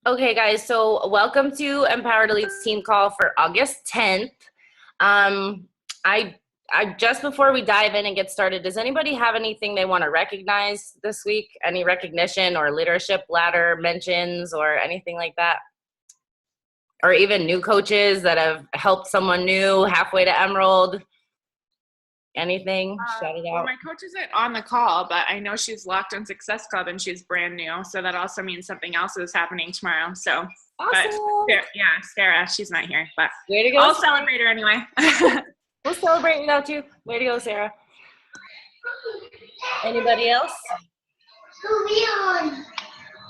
Okay, guys, so welcome to Empowered Elites team call for August 10th. Um, I, I just before we dive in and get started, does anybody have anything they want to recognize this week? Any recognition or leadership ladder mentions or anything like that? Or even new coaches that have helped someone new halfway to Emerald? Anything? Shout it Well, out. my coach isn't on the call, but I know she's locked on Success Club and she's brand new. So that also means something else is happening tomorrow. So, but Awesome. yeah, Sarah, she's not here, but Way to go, I'll Sarah. celebrate her anyway. We'll celebrate without you. Way to go, Sarah. Anybody else?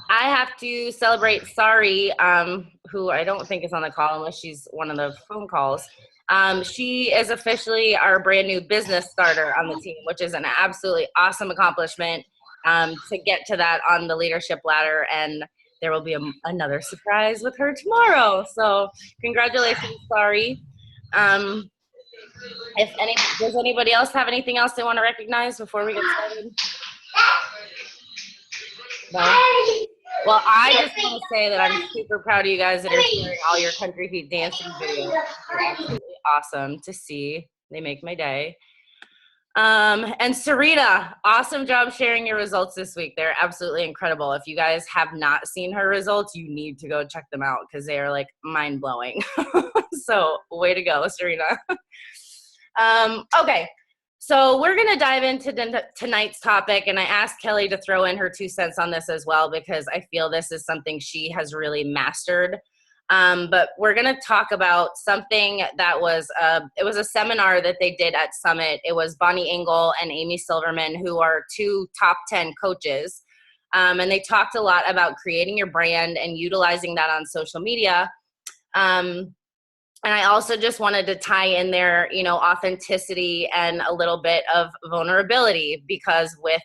I have to celebrate Sari, who I don't think is on the call unless she's one of the phone calls. She is officially our brand new business starter on the team, which is an absolutely awesome accomplishment to get to that on the leadership ladder. And there will be another surprise with her tomorrow. So congratulations, Sari. Does anybody else have anything else they want to recognize before we get started? No? Well, I just want to say that I'm super proud of you guys that are sharing all your Country Feet dancing videos. They're absolutely awesome to see. They make my day. And Sarita, awesome job sharing your results this week. They're absolutely incredible. If you guys have not seen her results, you need to go check them out because they are like mind-blowing. So way to go, Sarita. Okay. So we're going to dive into tonight's topic, and I asked Kelly to throw in her 2 cents on this as well because I feel this is something she has really mastered. But we're going to talk about something that was it was a seminar that they did at Summit. It was Bonnie Engel and Amy Silverman, who are 2 top 10 coaches, and they talked a lot about creating your brand and utilizing that on social media. And I also just wanted to tie in there, authenticity and a little bit of vulnerability because with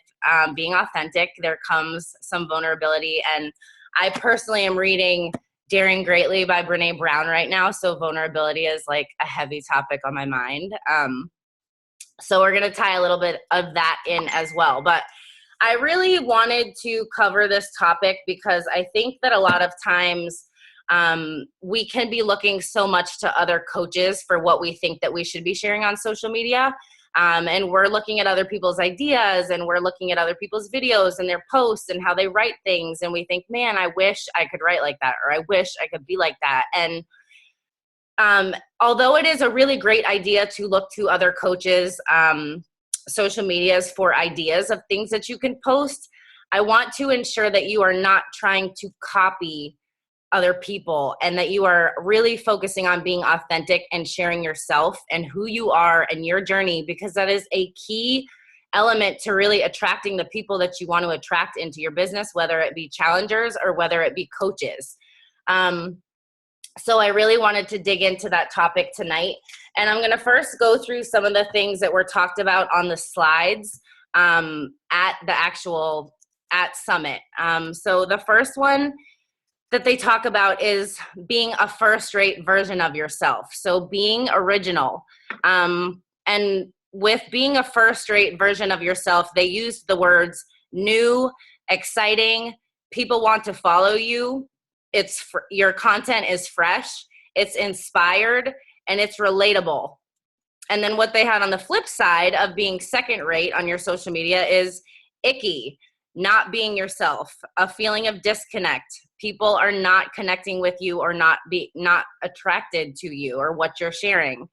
being authentic, there comes some vulnerability. And I personally am reading Daring Greatly by Brene Brown right now. So vulnerability is like a heavy topic on my mind. So we're going to tie a little bit of that in as well. But I really wanted to cover this topic because I think that a lot of times we can be looking so much to other coaches for what we think that we should be sharing on social media. And we're looking at other people's ideas and we're looking at other people's videos and their posts and how they write things. And we think, man, I wish I could write like that, or I wish I could be like that. And although it is a really great idea to look to other coaches' social medias for ideas of things that you can post, I want to ensure that you are not trying to copy other people and that you are really focusing on being authentic and sharing yourself and who you are and your journey, because that is a key element to really attracting the people that you want to attract into your business, whether it be challengers or whether it be coaches. So I really wanted to dig into that topic tonight. And I'm going to first go through some of the things that were talked about on the slides at Summit. So the first one that they talk about is being a first-rate version of yourself. So being original. And with being a first-rate version of yourself, they use the words new, exciting, people want to follow you. Your content is fresh, it's inspired, and it's relatable. And then what they had on the flip side of being second-rate on your social media is icky, not being yourself, a feeling of disconnect. People are not connecting with you or not attracted to you or what you're sharing.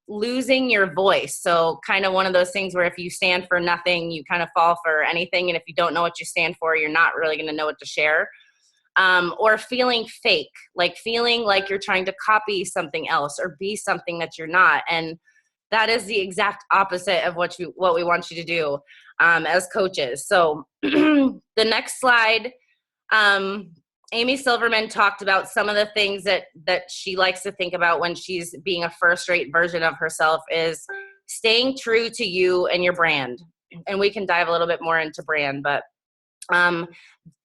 Losing your voice. So kind of one of those things where if you stand for nothing, you kind of fall for anything. And if you don't know what you stand for, you're not really going to know what to share. Or feeling fake, like feeling like you're trying to copy something else or be something that you're not. And that is the exact opposite of what we want you to do as coaches. So the next slide, Amy Silverman talked about some of the things that she likes to think about when she's being a first-rate version of herself is staying true to you and your brand. And we can dive a little bit more into brand, but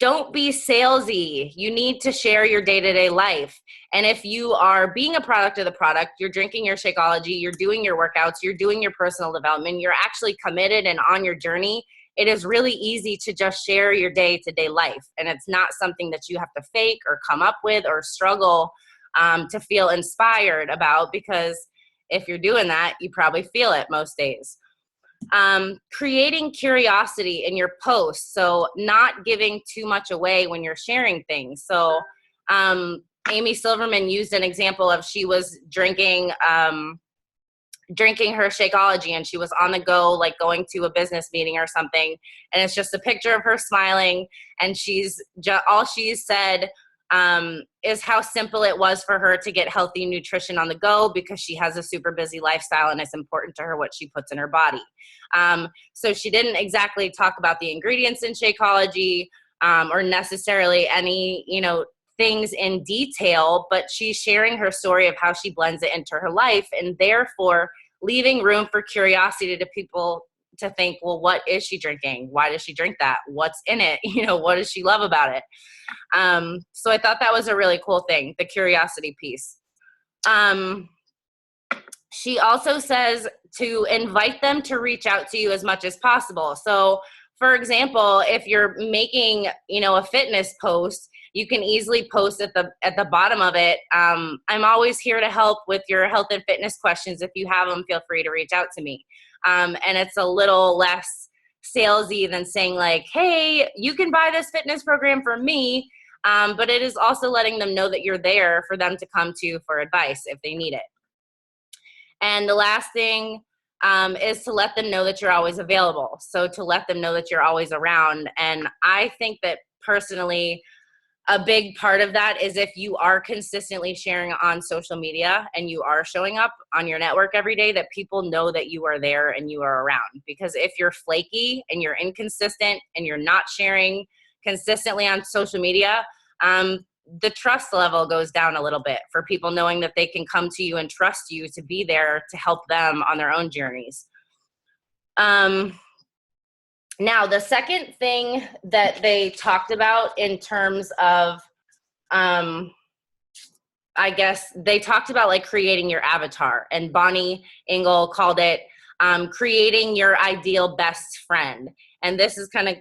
don't be salesy. You need to share your day-to-day life. And if you are being a product of the product, you're drinking your Shakeology, you're doing your workouts, you're doing your personal development, you're actually committed and on your journey, it is really easy to just share your day-to-day life. And it's not something that you have to fake or come up with or struggle to feel inspired about, because if you're doing that, you probably feel it most days. Creating curiosity in your posts, so not giving too much away when you're sharing things. So Amy Silverman used an example of she was drinking her Shakeology, and she was on the go, like going to a business meeting or something, and it's just a picture of her smiling, and all she's said is how simple it was for her to get healthy nutrition on the go, because she has a super busy lifestyle and it's important to her what she puts in her body. So she didn't exactly talk about the ingredients in Shakeology or necessarily any, things in detail, but she's sharing her story of how she blends it into her life, and therefore leaving room for curiosity to people to think, well, what is she drinking? Why does she drink that? What's in it? What does she love about it? So I thought that was a really cool thing, the curiosity piece. She also says to invite them to reach out to you as much as possible. So for example, if you're making, a fitness post, you can easily post at the bottom of it, I'm always here to help with your health and fitness questions. If you have them, feel free to reach out to me. And it's a little less salesy than saying like, hey, you can buy this fitness program from me. But it is also letting them know that you're there for them to come to for advice if they need it. And the last thing is to let them know that you're always available. So to let them know that you're always around. And I think that personally, a big part of that is if you are consistently sharing on social media and you are showing up on your network every day, that people know that you are there and you are around. Because if you're flaky and you're inconsistent and you're not sharing consistently on social media, the trust level goes down a little bit for people knowing that they can come to you and trust you to be there to help them on their own journeys. Now, the second thing that they talked about in terms of, I guess they talked about like creating your avatar, and Bonnie Engel called it creating your ideal best friend. And this is kind of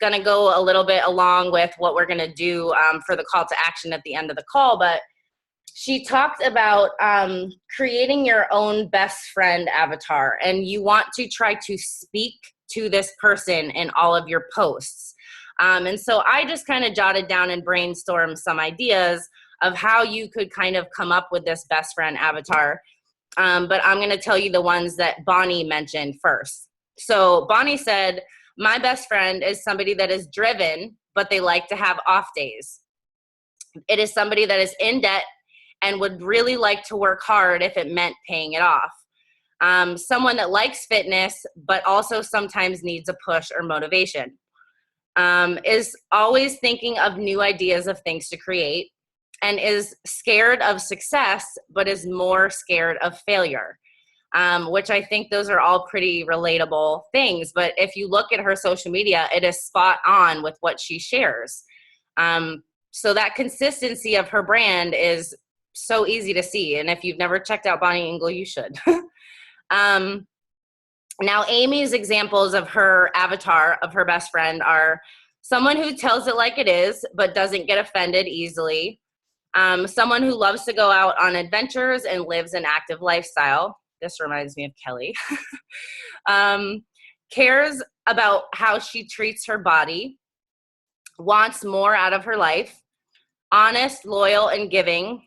going to go a little bit along with what we're going to do for the call to action at the end of the call. But she talked about creating your own best friend avatar, and you want to try to speak to this person in all of your posts. And so I just kind of jotted down and brainstormed some ideas of how you could kind of come up with this best friend avatar. But I'm going to tell you the ones that Bonnie mentioned first. So Bonnie said, my best friend is somebody that is driven, but they like to have off days. It is somebody that is in debt and would really like to work hard if it meant paying it off. Someone that likes fitness, but also sometimes needs a push or motivation. Is always thinking of new ideas of things to create, and is scared of success, but is more scared of failure. Which I think those are all pretty relatable things. But if you look at her social media, it is spot on with what she shares. So that consistency of her brand is so easy to see. And if you've never checked out Bonnie Engel, you should. Now, Amy's examples of her avatar of her best friend are someone who tells it like it is, but doesn't get offended easily. Someone who loves to go out on adventures and lives an active lifestyle. This reminds me of Kelly. Cares about how she treats her body. Wants more out of her life. Honest, loyal, and giving.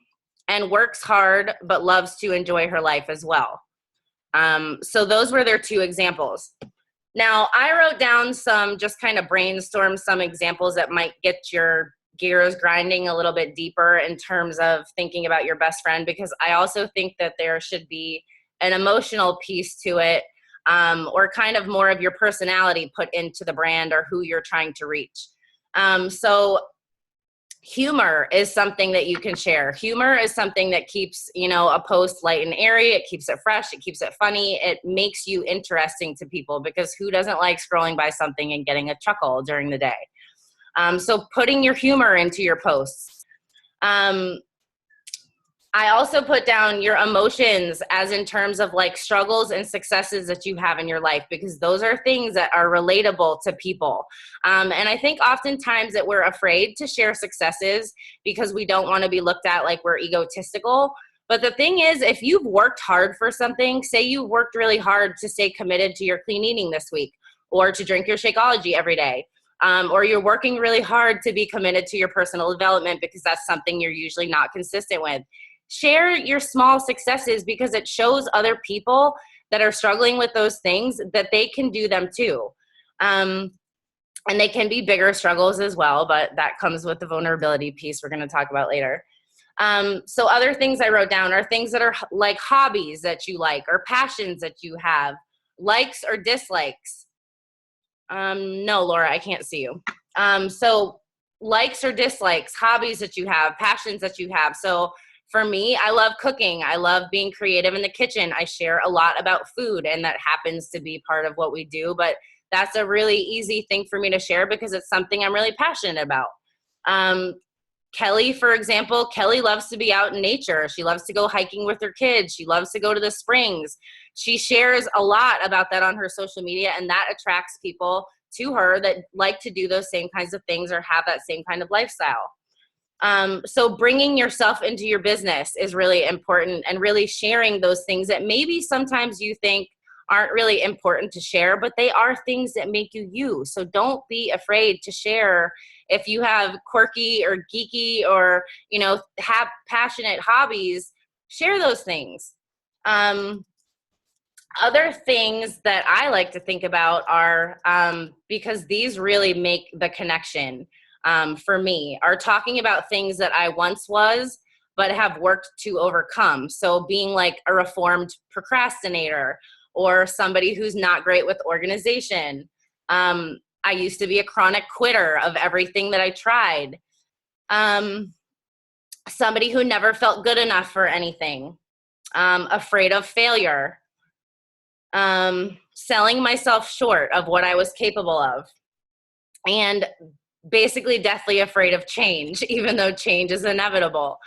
And works hard, but loves to enjoy her life as well. So those were their two examples. Now, I wrote down just kind of brainstorm some examples that might get your gears grinding a little bit deeper in terms of thinking about your best friend, because I also think that there should be an emotional piece to it, or kind of more of your personality put into the brand or who you're trying to reach. So humor is something that you can share. Humor is something that keeps, a post light and airy. It keeps it fresh. It keeps it funny. It makes you interesting to people, because who doesn't like scrolling by something and getting a chuckle during the day? So putting your humor into your posts. I also put down your emotions as in terms of like struggles and successes that you have in your life, because those are things that are relatable to people. And I think oftentimes that we're afraid to share successes because we don't want to be looked at like we're egotistical. But the thing is, if you've worked hard for something, say you worked really hard to stay committed to your clean eating this week, or to drink your Shakeology every day, or you're working really hard to be committed to your personal development because that's something you're usually not consistent with. Share your small successes, because it shows other people that are struggling with those things that they can do them too. And they can be bigger struggles as well, but that comes with the vulnerability piece we're going to talk about later. So other things I wrote down are things that are like hobbies that you like, or passions that you have, likes or dislikes. No, Laura, I can't see you. So likes or dislikes, hobbies that you have, passions that you have. So for me, I love cooking. I love being creative in the kitchen. I share a lot about food, and that happens to be part of what we do, but that's a really easy thing for me to share because it's something I'm really passionate about. Kelly, for example, Kelly loves to be out in nature. She loves to go hiking with her kids. She loves to go to the springs. She shares a lot about that on her social media, and that attracts people to her that like to do those same kinds of things or have that same kind of lifestyle. So bringing yourself into your business is really important, and really sharing those things that maybe sometimes you think aren't really important to share, but they are things that make you you. So don't be afraid to share if you have quirky or geeky or, have passionate hobbies. Share those things. Other things that I like to think about are, because these really make the connection for me, are talking about things that I once was, but have worked to overcome. So being like a reformed procrastinator, or somebody who's not great with organization. I used to be a chronic quitter of everything that I tried. Somebody who never felt good enough for anything. Afraid of failure. Selling myself short of what I was capable of. And basically deathly afraid of change, even though change is inevitable.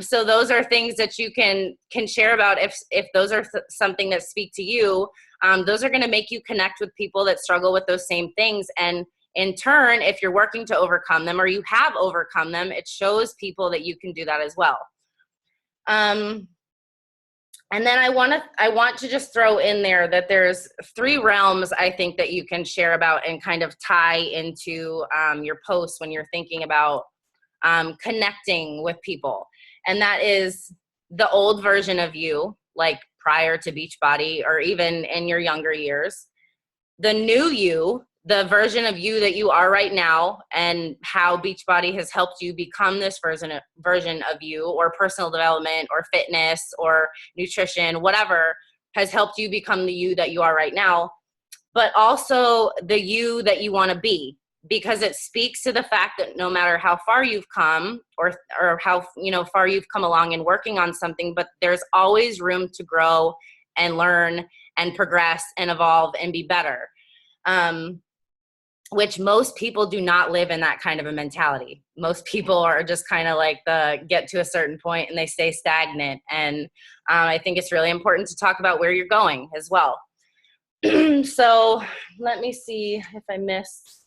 So those are things that you can share about if those are something that speak to you. Those are going to make you connect with people that struggle with those same things. And in turn, if you're working to overcome them, or you have overcome them, it shows people that you can do that as well. And then I want to just throw in there that there's 3 realms I think that you can share about and kind of tie into your posts when you're thinking about connecting with people. And that is the old version of you, like prior to Beachbody, or even in your younger years. The new you, the version of you that you are right now, and how Beachbody has helped you become this version of you, or personal development or fitness or nutrition, whatever has helped you become the you that you are right now, but also the you that you want to be, because it speaks to the fact that no matter how far you've come, or how far you've come along in working on something, but there's always room to grow and learn and progress and evolve and be better. Which most people do not live in that kind of a mentality. Most people are just kind of like get to a certain point and they stay stagnant. And I think it's really important to talk about where you're going as well. So let me see if I missed.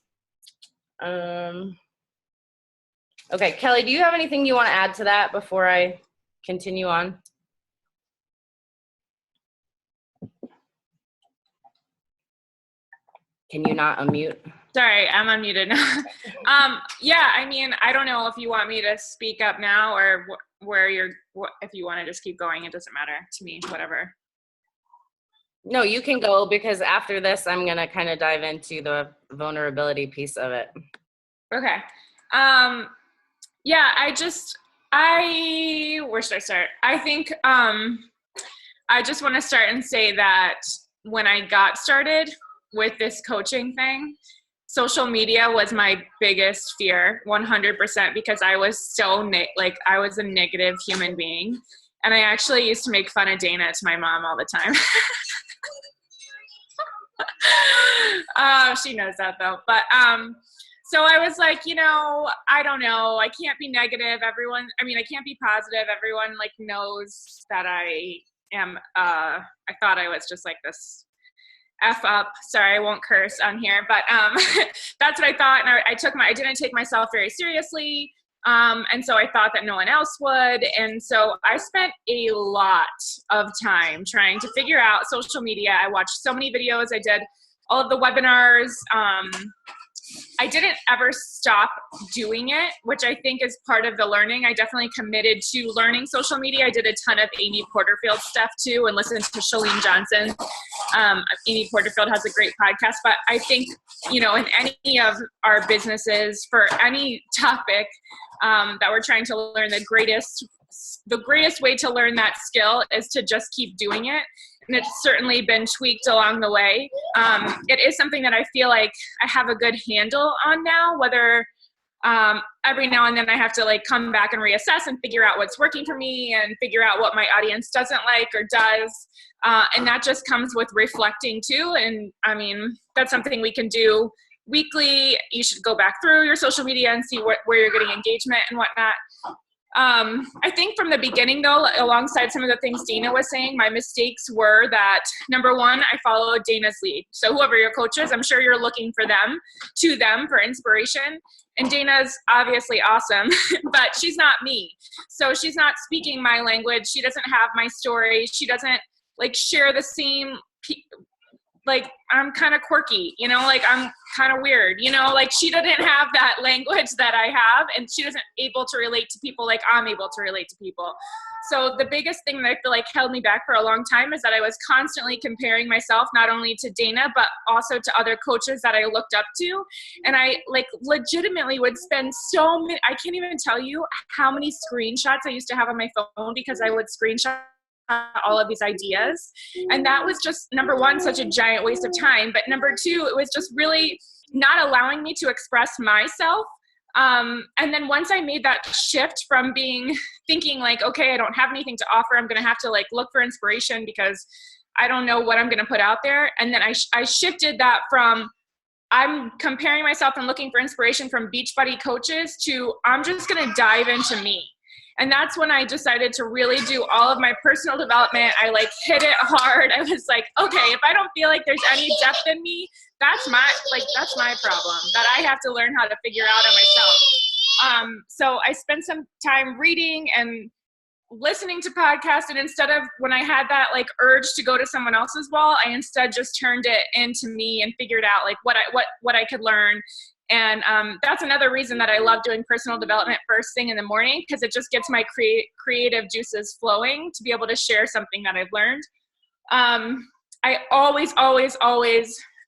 Okay, Kelly, do you have anything you want to add to that before I continue on? Can you not unmute? Sorry, I'm unmuted now. Yeah, I mean, I don't know if you want me to speak up now, or if you want to just keep going, it doesn't matter to me, whatever. No, you can go, because after this, I'm going to kind of dive into the vulnerability piece of it. Okay. Yeah, where should I start? I think I just want to start and say that when I got started with this coaching thing, social media was my biggest fear, 100%, because I was so I was a negative human being. And I actually used to make fun of Dana to my mom all the time. She knows that though. But So I was like, I don't know. I can't be negative. I can't be positive. Everyone like knows that I am, I thought I was just like this F up. Sorry, I won't curse on here, but that's what I thought. And I didn't take myself very seriously. And so I thought that no one else would. And so I spent a lot of time trying to figure out social media. I watched so many videos. I did all of the webinars. I didn't ever stop doing it, which I think is part of the learning. I definitely committed to learning social media. I did a ton of Amy Porterfield stuff too, and listened to Chalene Johnson. Amy Porterfield has a great podcast, but I think, in any of our businesses for any topic that we're trying to learn, the greatest way to learn that skill is to just keep doing it. And it's certainly been tweaked along the way. It is something that I feel like I have a good handle on now, whether every now and then I have to like come back and reassess and figure out what's working for me and figure out what my audience doesn't like or does. And that just comes with reflecting too. And I mean, that's something we can do weekly. You should go back through your social media and see where you're getting engagement and whatnot. I think from the beginning though, alongside some of the things Dana was saying, my mistakes were that number one, I followed Dana's lead. So whoever your coach is, I'm sure you're looking for them for inspiration. And Dana's obviously awesome, but she's not me. So she's not speaking my language. She doesn't have my story. She doesn't like share the same like I'm kind of quirky, like I'm kind of weird, like she doesn't have that language that I have, and she doesn't able to relate to people like I'm able to relate to people. So the biggest thing that I feel like held me back for a long time is that I was constantly comparing myself not only to Dana, but also to other coaches that I looked up to. And I like legitimately would spend I can't even tell you how many screenshots I used to have on my phone because I would screenshot all of these ideas. And that was just, number one, such a giant waste of time. But number two, it was just really not allowing me to express myself. And then once I made that shift from thinking like, okay, I don't have anything to offer, I'm going to have to like look for inspiration because I don't know what I'm going to put out there. And then I shifted that from I'm comparing myself and looking for inspiration from Beachbody coaches to I'm just going to dive into me. And that's when I decided to really do all of my personal development. I like hit it hard. I was like, okay, if I don't feel like there's any depth in me, that's my problem that I have to learn how to figure out on myself. So I spent some time reading and listening to podcasts, and instead of when I had that like urge to go to someone else's wall, I instead just turned it into me and figured out like what I could learn. And that's another reason that I love doing personal development first thing in the morning, because it just gets my creative juices flowing to be able to share something that I've learned. I always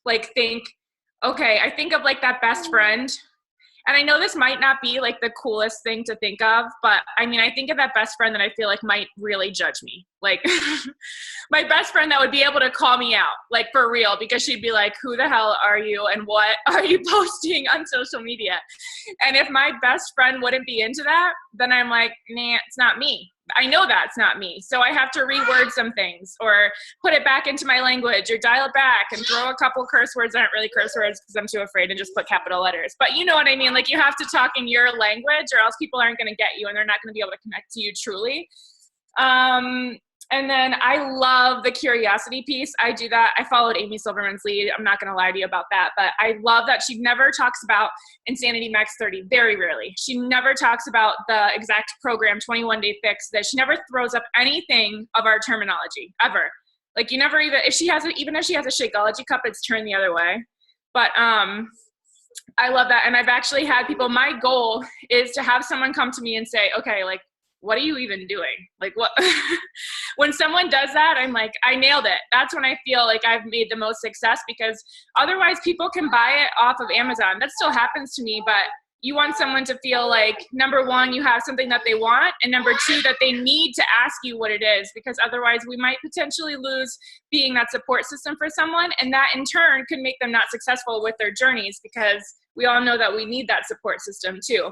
like think, okay, I think of like that best friend. And I know this might not be like the coolest thing to think of, but I mean, I think of that best friend that I feel like might really judge me. Like my best friend that would be able to call me out, like for real, because she'd be like, who the hell are you? And what are you posting on social media? And if my best friend wouldn't be into that, then I'm like, nah, it's not me. I know that's not me. So I have to reword some things or put it back into my language or dial it back and throw a couple curse words that aren't really curse words because I'm too afraid, and just put capital letters. But you know what I mean? Like you have to talk in your language or else people aren't going to get you and they're not going to be able to connect to you truly. And then I love the curiosity piece. I do that. I followed Amy Silverman's lead. I'm not going to lie to you about that, but I love that she never talks about Insanity Max 30, very rarely. She never talks about the exact program, 21-day fix, that she never throws up anything of our terminology ever. Like you never if she has a Shakeology cup, it's turned the other way. But, I love that. And I've actually had people, my goal is to have someone come to me and say, okay, like, what are you even doing? Like what, when someone does that, I'm like, I nailed it. That's when I feel like I've made the most success, because otherwise people can buy it off of Amazon. That still happens to me, but you want someone to feel like, number one, you have something that they want, and number two, that they need to ask you what it is, because otherwise we might potentially lose being that support system for someone. And that in turn could make them not successful with their journeys, because we all know that we need that support system too.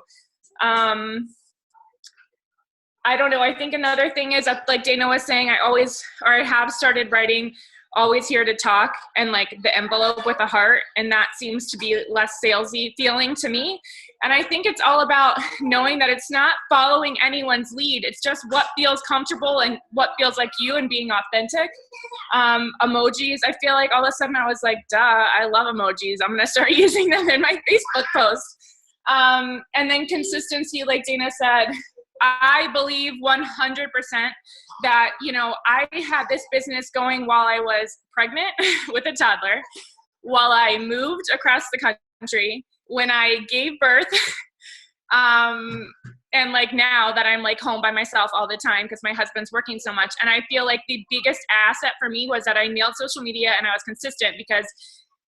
I don't know. I think another thing is that, like Dana was saying, I have started writing always here to talk, and like the envelope with a heart. And that seems to be less salesy feeling to me. And I think it's all about knowing that it's not following anyone's lead. It's just what feels comfortable and what feels like you, and being authentic. Emojis, I feel like all of a sudden I was like, duh, I love emojis. I'm going to start using them in my Facebook posts. And then consistency, like Dana said, I believe 100% that, you know, I had this business going while I was pregnant with a toddler, while I moved across the country, when I gave birth, and like now that I'm like home by myself all the time because my husband's working so much. And I feel like the biggest asset for me was that I nailed social media and I was consistent, because,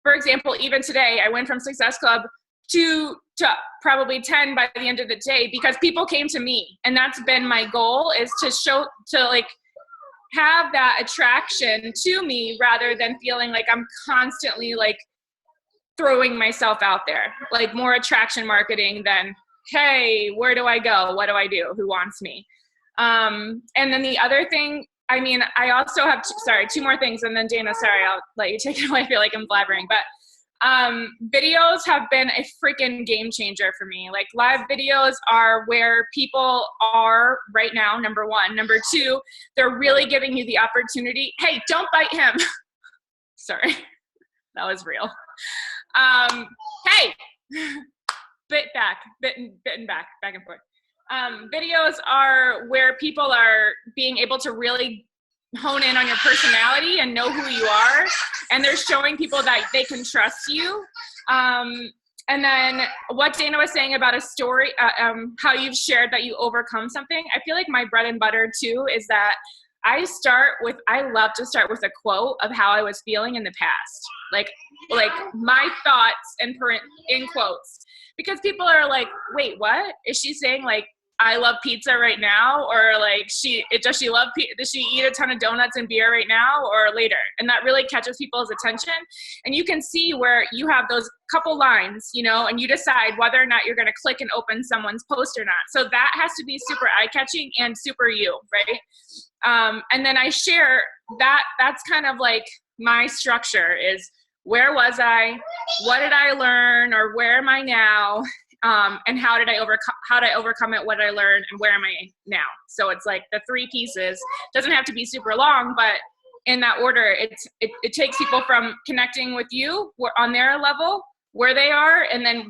for example, even today, I went from Success Club to probably 10 by the end of the day, because people came to me. And that's been my goal, is to like have that attraction to me, rather than feeling like I'm constantly like throwing myself out there, like more attraction marketing than, hey, where do I go? What do I do? Who wants me? And then the other thing, I mean, I also have, two more things. And then Dana, sorry, I'll let you take it away. I feel like I'm blabbering, but videos have been a freaking game changer for me. Like, live videos are where people are right now, number one. Number two, they're really giving you the opportunity. Hey, don't bite him. Sorry, that was real. Hey, bitten back and forth. Videos are where people are being able to really hone in on your personality and know who you are, and they're showing people that they can trust you. And then what Dana was saying about a story, how you've shared that you overcome something. I feel like my bread and butter too is that I love to start with a quote of how I was feeling in the past. Like my thoughts in quotes, because people are like, wait, what is she saying? Like, I love pizza right now, or like does she eat a ton of donuts and beer right now or later? And that really catches people's attention. And you can see where you have those couple lines, you know, and you decide whether or not you're going to click and open someone's post or not. So that has to be super eye-catching and super you, right? And then I share that. That's kind of like my structure is, where was I? What did I learn? Or where am I now? And how did I overcome it? What did I learn? And where am I now? So it's like the three pieces. Doesn't have to be super long, but in that order, it takes people from connecting with you on their level, where they are, and then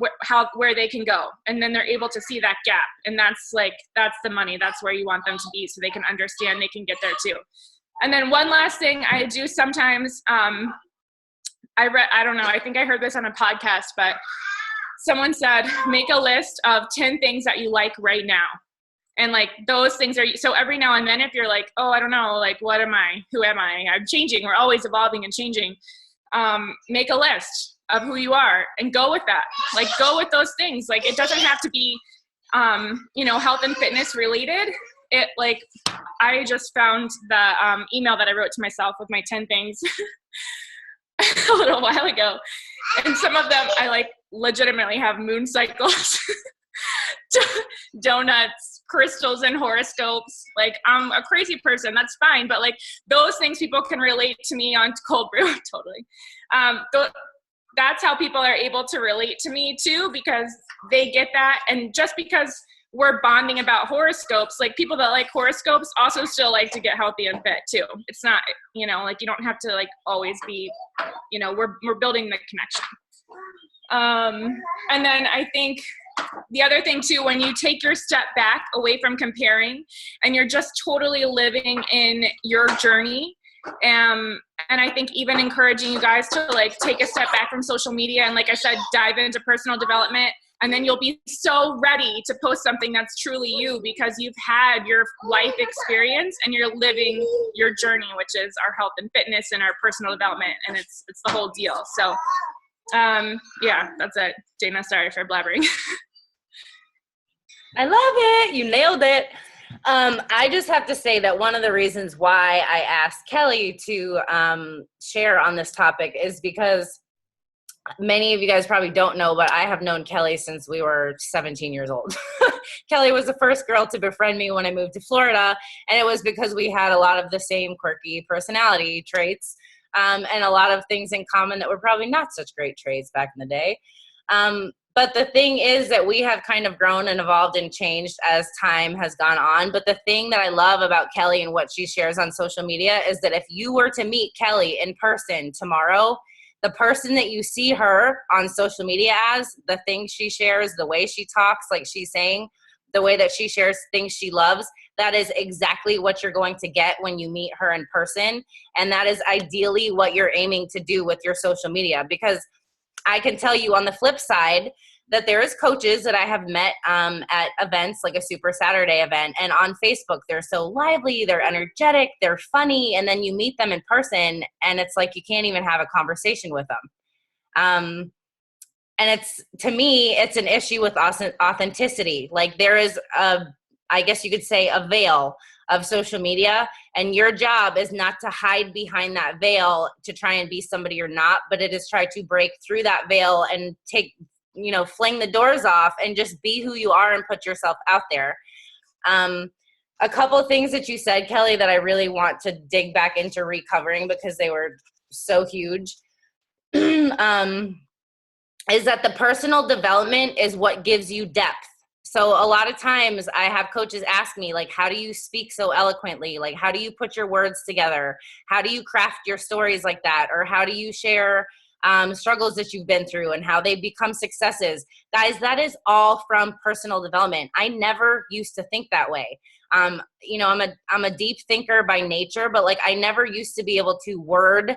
where they can go. And then they're able to see that gap. And that's the money. That's where you want them to be, so they can understand they can get there too. And then one last thing I do sometimes, I don't know, I think I heard this on a podcast, but someone said, make a list of 10 things that you like right now. And like those things are, so every now and then if you're like, oh, I don't know, like, what am I? Who am I? I'm changing. We're always evolving and changing. Make a list of who you are and go with that. Like, go with those things. Like, it doesn't have to be, health and fitness related. I just found the email that I wrote to myself with my 10 things a little while ago. And some of them I like legitimately have moon cycles, donuts, crystals, and horoscopes. Like, I'm a crazy person. That's fine. But like those things people can relate to me on cold brew. Totally. That's how people are able to relate to me too, because they get that. And just because we're bonding about horoscopes, like people that like horoscopes also still like to get healthy and fit too. It's not, like you don't have to like always be, we're building the connection. And then I think the other thing too, when you take your step back away from comparing and you're just totally living in your journey, and I think even encouraging you guys to like take a step back from social media and, like I said, dive into personal development. And then you'll be so ready to post something that's truly you, because you've had your life experience and you're living your journey, which is our health and fitness and our personal development. And it's the whole deal. So, yeah, that's it. Dana, sorry for blabbering. I love it. You nailed it. I just have to say that one of the reasons why I asked Kelly to share on this topic is because many of you guys probably don't know, but I have known Kelly since we were 17 years old. Kelly was the first girl to befriend me when I moved to Florida, and it was because we had a lot of the same quirky personality traits. and a lot of things in common that were probably not such great traits back in the day. But the thing is that we have kind of grown and evolved and changed as time has gone on. But the thing that I love about Kelly and what she shares on social media is that if you were to meet Kelly in person tomorrow, the person that you see her on social media as, the things she shares, the way she talks, like she's saying, the way that she shares things she loves, that is exactly what you're going to get when you meet her in person. And that is ideally what you're aiming to do with your social media. Because I can tell you on the flip side that there is coaches that I have met at events like a Super Saturday event, and on Facebook, they're so lively, they're energetic, they're funny, and then you meet them in person and it's like you can't even have a conversation with them. And to me, it's an issue with authenticity. Like there is I guess you could say a veil of social media, and your job is not to hide behind that veil to try and be somebody you're not, but it is try to break through that veil and fling the doors off and just be who you are and put yourself out there. A couple things that you said, Kelly, that I really want to dig back into recovering because they were so huge. Is that the personal development is what gives you depth. So a lot of times I have coaches ask me, like, how do you speak so eloquently? Like, how do you put your words together? How do you craft your stories like that? Or how do you share struggles that you've been through and how they become successes? Guys, that is all from personal development. I never used to think that way. I'm a deep thinker by nature, but like I never used to be able to word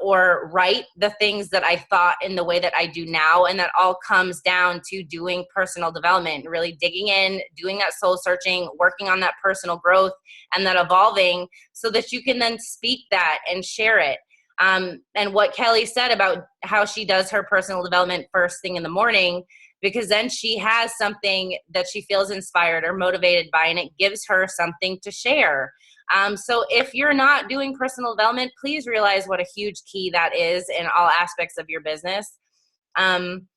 or write the things that I thought in the way that I do now. And that all comes down to doing personal development, really digging in, doing that soul searching, working on that personal growth and that evolving so that you can then speak that and share it. And what Kelly said about how she does her personal development first thing in the morning, because then she has something that she feels inspired or motivated by, and it gives her something to share. So if you're not doing personal development, please realize what a huge key that is in all aspects of your business. And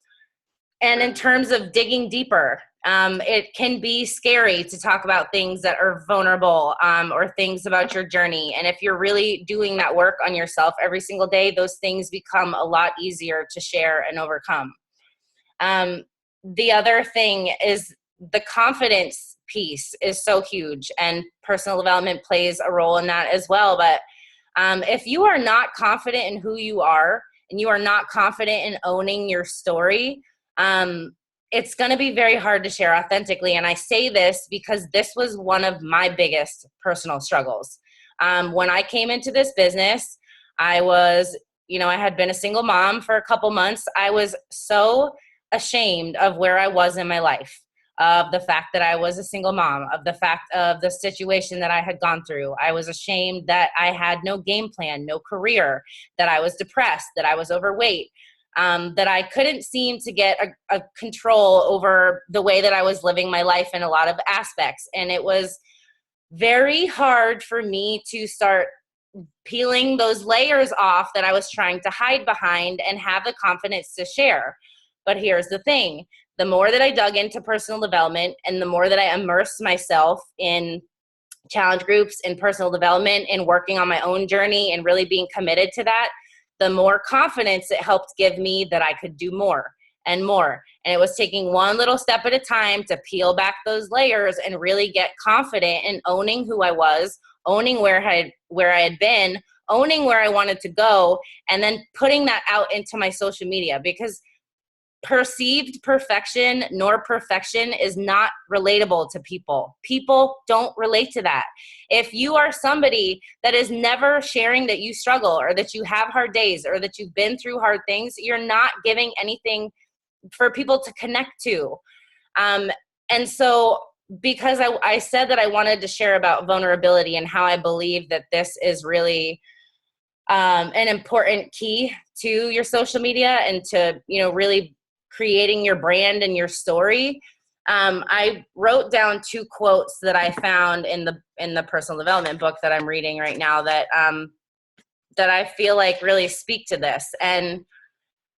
in terms of digging deeper, it can be scary to talk about things that are vulnerable or things about your journey. And if you're really doing that work on yourself every single day, those things become a lot easier to share and overcome. The other thing is the confidence piece is so huge, and personal development plays a role in that as well. But if you are not confident in who you are and you are not confident in owning your story, it's going to be very hard to share authentically. And I say this because this was one of my biggest personal struggles. When I came into this business, I had been a single mom for a couple months. I was so ashamed of where I was in my life, of the fact that I was a single mom, of the fact of the situation that I had gone through. I was ashamed that I had no game plan, no career, that I was depressed, that I was overweight, that I couldn't seem to get a control over the way that I was living my life in a lot of aspects. And it was very hard for me to start peeling those layers off that I was trying to hide behind and have the confidence to share. But here's the thing. The more that I dug into personal development and the more that I immersed myself in challenge groups and personal development and working on my own journey and really being committed to that, the more confidence it helped give me that I could do more and more. And it was taking one little step at a time to peel back those layers and really get confident in owning who I was, owning where I had been, owning where I wanted to go, and then putting that out into my social media, because perceived perfection nor perfection is not relatable to people. People don't relate to that. If you are somebody that is never sharing that you struggle or that you have hard days or that you've been through hard things, you're not giving anything for people to connect to. And so because I said that I wanted to share about vulnerability and how I believe that this is really an important key to your social media and to, really creating your brand and your story. I wrote down 2 quotes that I found in the personal development book that I'm reading right now that I feel like really speak to this. And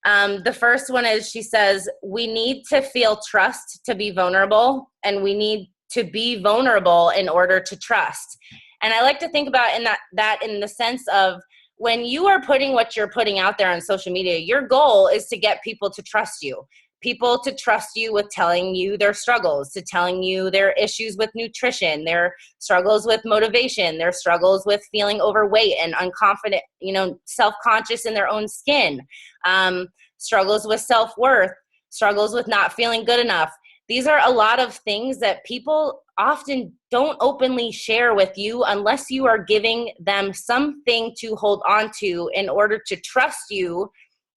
the first one is, she says, we need to feel trust to be vulnerable, and we need to be vulnerable in order to trust. And I like to think about that in the sense of, when you are putting what you're putting out there on social media, your goal is to get people to trust you. People to trust you with telling you their struggles, to telling you their issues with nutrition, their struggles with motivation, their struggles with feeling overweight and unconfident, self-conscious in their own skin, struggles with self-worth, struggles with not feeling good enough. These are a lot of things that people often don't openly share with you unless you are giving them something to hold on to in order to trust you,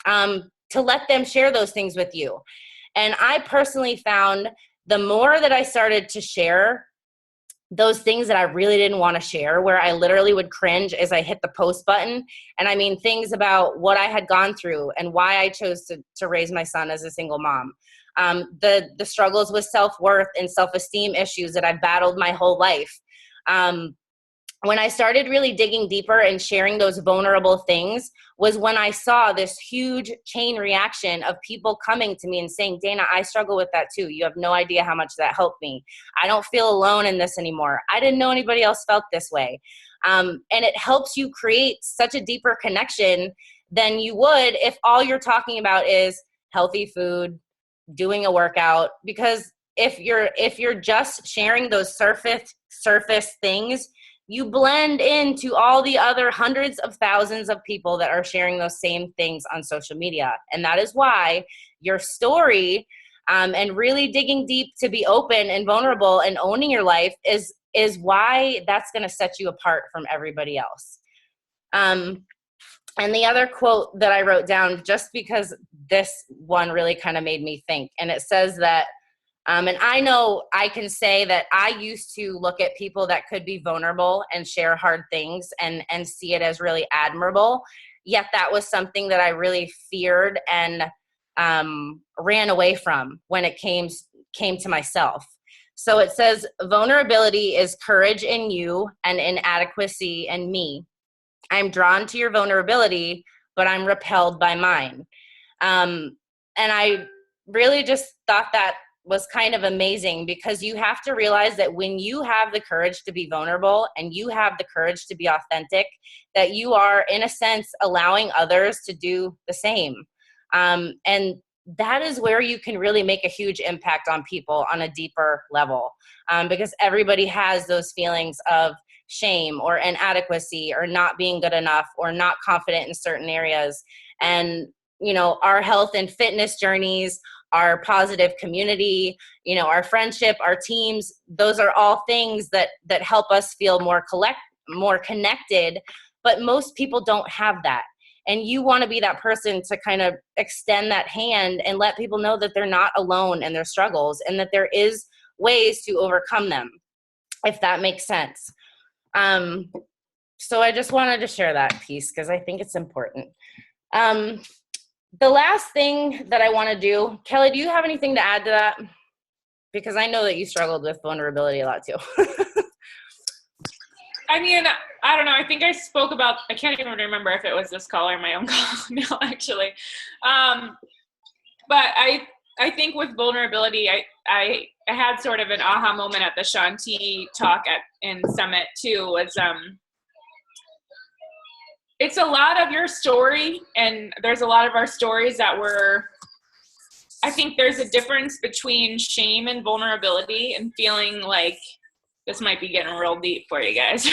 to let them share those things with you. And I personally found the more that I started to share those things that I really didn't want to share, where I literally would cringe as I hit the post button. And I mean, things about what I had gone through and why I chose to raise my son as a single mom. The struggles with self-worth and self-esteem issues that I've battled my whole life. When I started really digging deeper and sharing those vulnerable things was when I saw this huge chain reaction of people coming to me and saying, Dana, I struggle with that too. You have no idea how much that helped me. I don't feel alone in this anymore. I didn't know anybody else felt this way. And it helps you create such a deeper connection than you would if all you're talking about is healthy food, doing a workout. Because if you're just sharing those surface things, you blend into all the other hundreds of thousands of people that are sharing those same things on social media. And that is why your story, and really digging deep to be open and vulnerable and owning your life is why that's going to set you apart from everybody else. And the other quote that I wrote down, just because this one really kind of made me think, and it says that, and I know I can say that I used to look at people that could be vulnerable and share hard things and see it as really admirable. Yet that was something that I really feared and ran away from when it came to myself. So it says, vulnerability is courage in you and inadequacy in me. I'm drawn to your vulnerability, but I'm repelled by mine. And I really just thought that was kind of amazing, because you have to realize that when you have the courage to be vulnerable and you have the courage to be authentic, that you are, in a sense, allowing others to do the same. And that is where you can really make a huge impact on people on a deeper level, because everybody has those feelings of shame or inadequacy or not being good enough or not confident in certain areas. And, our health and fitness journeys, our positive community, our friendship, our teams, those are all things that help us feel more connected. But most people don't have that. And you want to be that person to kind of extend that hand and let people know that they're not alone in their struggles and that there is ways to overcome them, if that makes sense. So I just wanted to share that piece because I think it's important. The last thing that I want to do, Kelly, do you have anything to add to that? Because I know that you struggled with vulnerability a lot too. I mean, I don't know. I think I spoke about, I can't even remember if it was this call or my own call now, actually. But I think with vulnerability, I had sort of an aha moment at the Shanti talk in Summit too, was it's a lot of your story, and there's a lot of our stories that I think there's a difference between shame and vulnerability and feeling like, this might be getting real deep for you guys.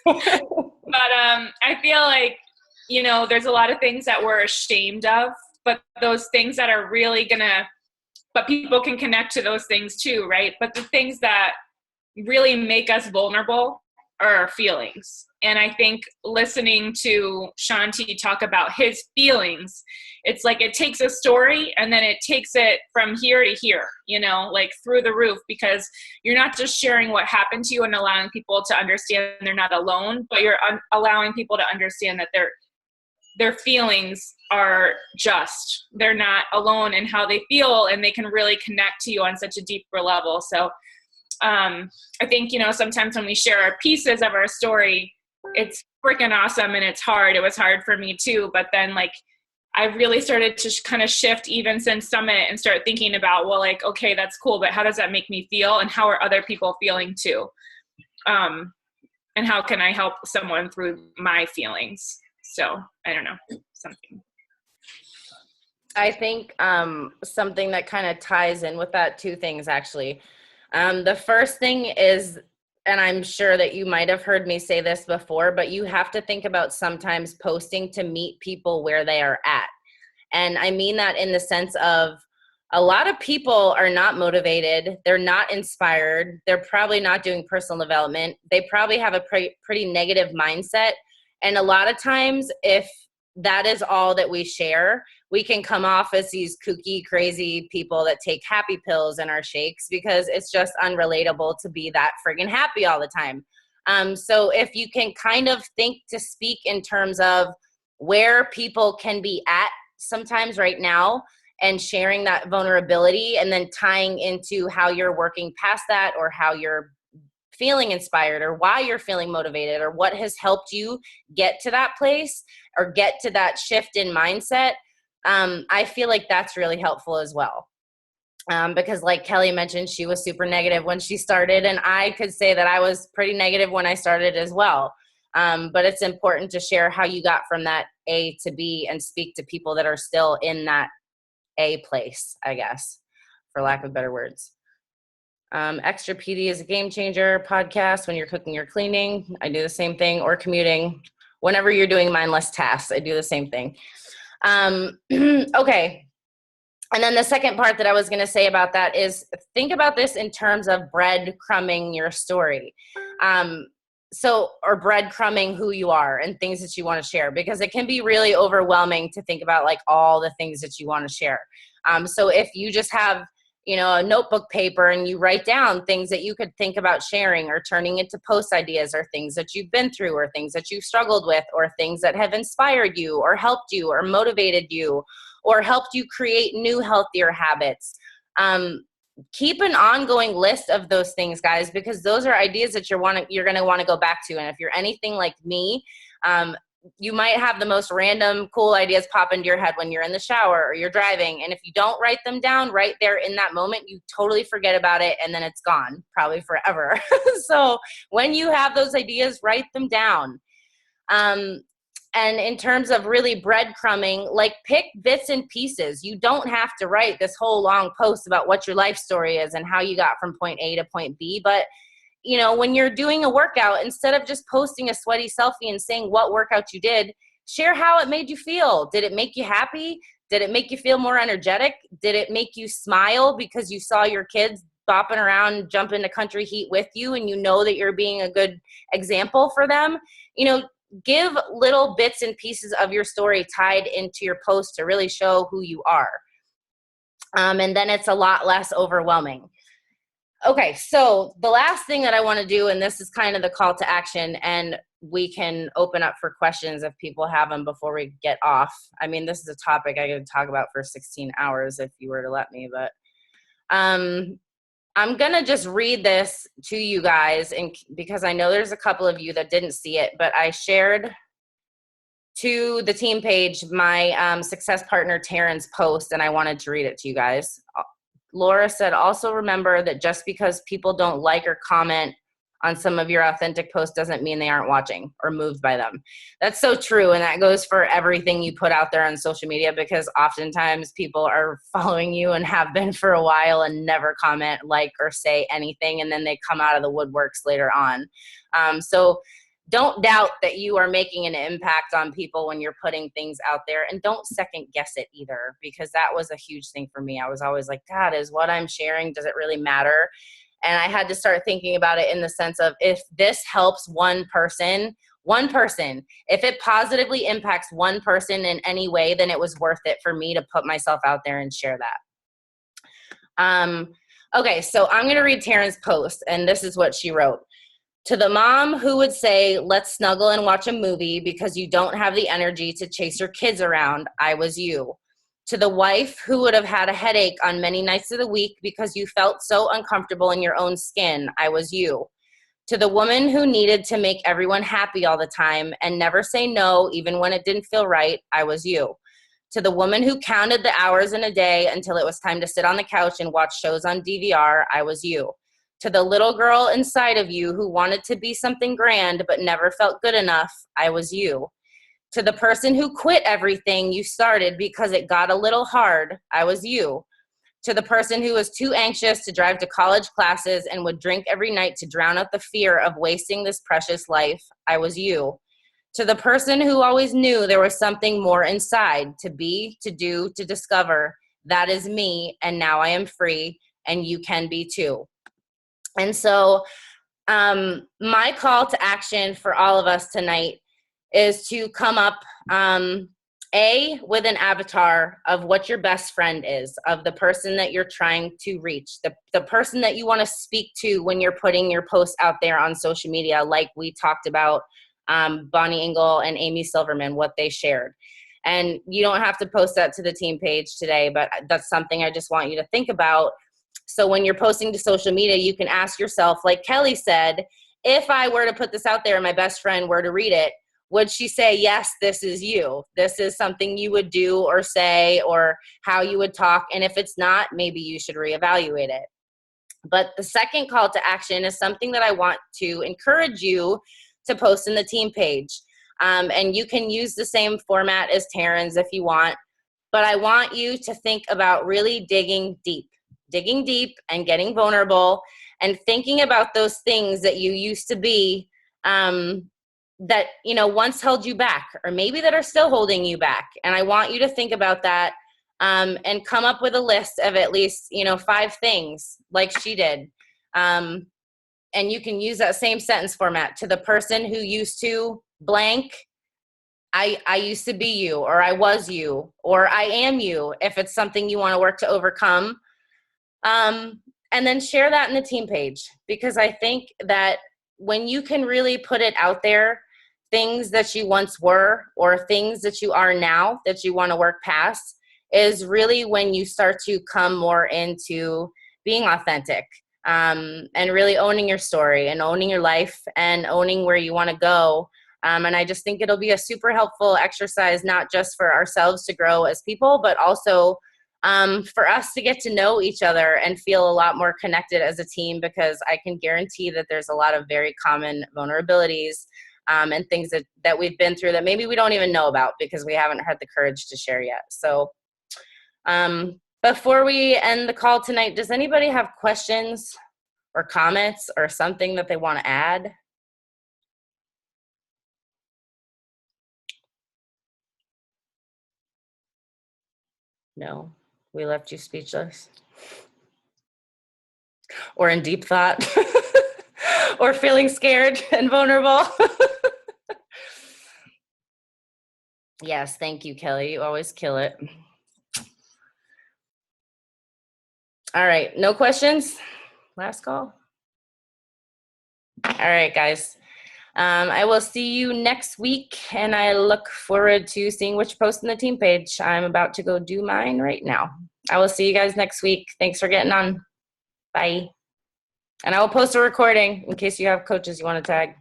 But I feel like, there's a lot of things that we're ashamed of, but those things that are really but people can connect to those things too, right? But the things that really make us vulnerable are our feelings. And I think listening to Shanti talk about his feelings, it's like it takes a story and then it takes it from here to here, like through the roof, because you're not just sharing what happened to you and allowing people to understand they're not alone, but you're allowing people to understand that their feelings are just, they're not alone in how they feel, and they can really connect to you on such a deeper level. So I think, sometimes when we share our pieces of our story, it's freaking awesome and it's hard. It was hard for me too. But then I really started to kind of shift even since Summit and start thinking about, okay, that's cool, but how does that make me feel? And how are other people feeling too? And how can I help someone through my feelings? So I don't know, something. I think something that kind of ties in with that, two things actually. The first thing is, and I'm sure that you might have heard me say this before, but you have to think about sometimes posting to meet people where they are at. And I mean that in the sense of a lot of people are not motivated. They're not inspired. They're probably not doing personal development. They probably have a pretty negative mindset. And a lot of times, if that is all that we share, we can come off as these kooky, crazy people that take happy pills in our shakes because it's just unrelatable to be that friggin' happy all the time. So if you can kind of think to speak in terms of where people can be at sometimes right now and sharing that vulnerability and then tying into how you're working past that or how you're feeling inspired or why you're feeling motivated or what has helped you get to that place or get to that shift in mindset, I feel like that's really helpful as well. Because like Kelly mentioned, she was super negative when she started, and I could say that I was pretty negative when I started as well. But it's important to share how you got from that A to B and speak to people that are still in that A place, I guess, for lack of better words. Extra PD is a game changer podcast when you're cooking or cleaning. I do the same thing, or commuting. Whenever you're doing mindless tasks, I do the same thing. Okay. And then the second part that I was going to say about that is think about this in terms of breadcrumbing your story. Or breadcrumbing who you are and things that you want to share, because it can be really overwhelming to think about like all the things that you want to share. So if you just have, a notebook paper and you write down things that you could think about sharing or turning into post ideas or things that you've been through or things that you've struggled with or things that have inspired you or helped you or motivated you or helped you create new healthier habits. Keep an ongoing list of those things, guys, because those are ideas that you're going to want to go back to. And if you're anything like me, you might have the most random cool ideas pop into your head when you're in the shower or you're driving. And if you don't write them down right there in that moment, you totally forget about it and then it's gone, probably forever. So when you have those ideas, write them down. And in terms of really breadcrumbing, like pick bits and pieces. You don't have to write this whole long post about what your life story is and how you got from point A to point B. But, when you're doing a workout, instead of just posting a sweaty selfie and saying what workout you did, share how it made you feel. Did it make you happy? Did it make you feel more energetic? Did it make you smile because you saw your kids bopping around, jumping to country heat with you, and you know that you're being a good example for them? Give little bits and pieces of your story tied into your post to really show who you are. And then it's a lot less overwhelming. Okay, so the last thing that I want to do, and this is kind of the call to action, and we can open up for questions if people have them before we get off. I mean, this is a topic I could talk about for 16 hours if you were to let me, but I'm going to just read this to you guys because I know there's a couple of you that didn't see it, but I shared to the team page my success partner Taryn's post, and I wanted to read it to you guys. Laura said, also remember that just because people don't like or comment on some of your authentic posts doesn't mean they aren't watching or moved by them. That's so true. And that goes for everything you put out there on social media, because oftentimes people are following you and have been for a while and never comment, like, or say anything. And then they come out of the woodworks later on. So don't doubt that you are making an impact on people when you're putting things out there, and don't second guess it either, because that was a huge thing for me. I was always like, God, is what I'm sharing, does it really matter? And I had to start thinking about it in the sense of, if this helps one person, if it positively impacts one person in any way, then it was worth it for me to put myself out there and share that. Okay, so I'm going to read Taryn's post, and this is what she wrote. To the mom who would say, let's snuggle and watch a movie because you don't have the energy to chase your kids around, I was you. To the wife who would have had a headache on many nights of the week because you felt so uncomfortable in your own skin, I was you. To the woman who needed to make everyone happy all the time and never say no even when it didn't feel right, I was you. To the woman who counted the hours in a day until it was time to sit on the couch and watch shows on DVR, I was you. To the little girl inside of you who wanted to be something grand but never felt good enough, I was you. To the person who quit everything you started because it got a little hard, I was you. To the person who was too anxious to drive to college classes and would drink every night to drown out the fear of wasting this precious life, I was you. To the person who always knew there was something more inside, to be, to do, to discover, that is me, and now I am free, and you can be too. And so my call to action for all of us tonight is to come up, with an avatar of what your best friend is, of the person that you're trying to reach, the person that you want to speak to when you're putting your posts out there on social media, like we talked about Bonnie Engel and Amy Silverman, what they shared. And you don't have to post that to the team page today, but that's something I just want you to think about. So when you're posting to social media, you can ask yourself, like Kelly said, if I were to put this out there and my best friend were to read it, would she say, yes, this is you? This is something you would do or say, or how you would talk. And if it's not, maybe you should reevaluate it. But the second call to action is something that I want to encourage you to post in the team page. And you can use the same format as Taryn's if you want. But I want you to think about really digging deep and getting vulnerable and thinking about those things that you used to be, that, once held you back, or maybe that are still holding you back. And I want you to think about that, and come up with a list of at least, 5 things like she did. And you can use that same sentence format. To the person who used to blank, I used to be you, or I was you, or I am you, if it's something you want to work to overcome. And then share that in the team page, because I think that when you can really put it out there, things that you once were or things that you are now that you want to work past, is really when you start to come more into being authentic, and really owning your story and owning your life and owning where you want to go. And I just think it'll be a super helpful exercise, not just for ourselves to grow as people, but also for us to get to know each other and feel a lot more connected as a team, because I can guarantee that there's a lot of very common vulnerabilities and things that we've been through that maybe we don't even know about because we haven't had the courage to share yet. So before we end the call tonight, does anybody have questions or comments or something that they want to add? No, we left you speechless or in deep thought or feeling scared and vulnerable. Yes, thank you, Kelly. You always kill it. All right, no questions? Last call? All right, guys. I will see you next week, and I look forward to seeing which post in the team page. I'm about to go do mine right now. I will see you guys next week. Thanks for getting on. Bye. And I will post a recording in case you have coaches you want to tag.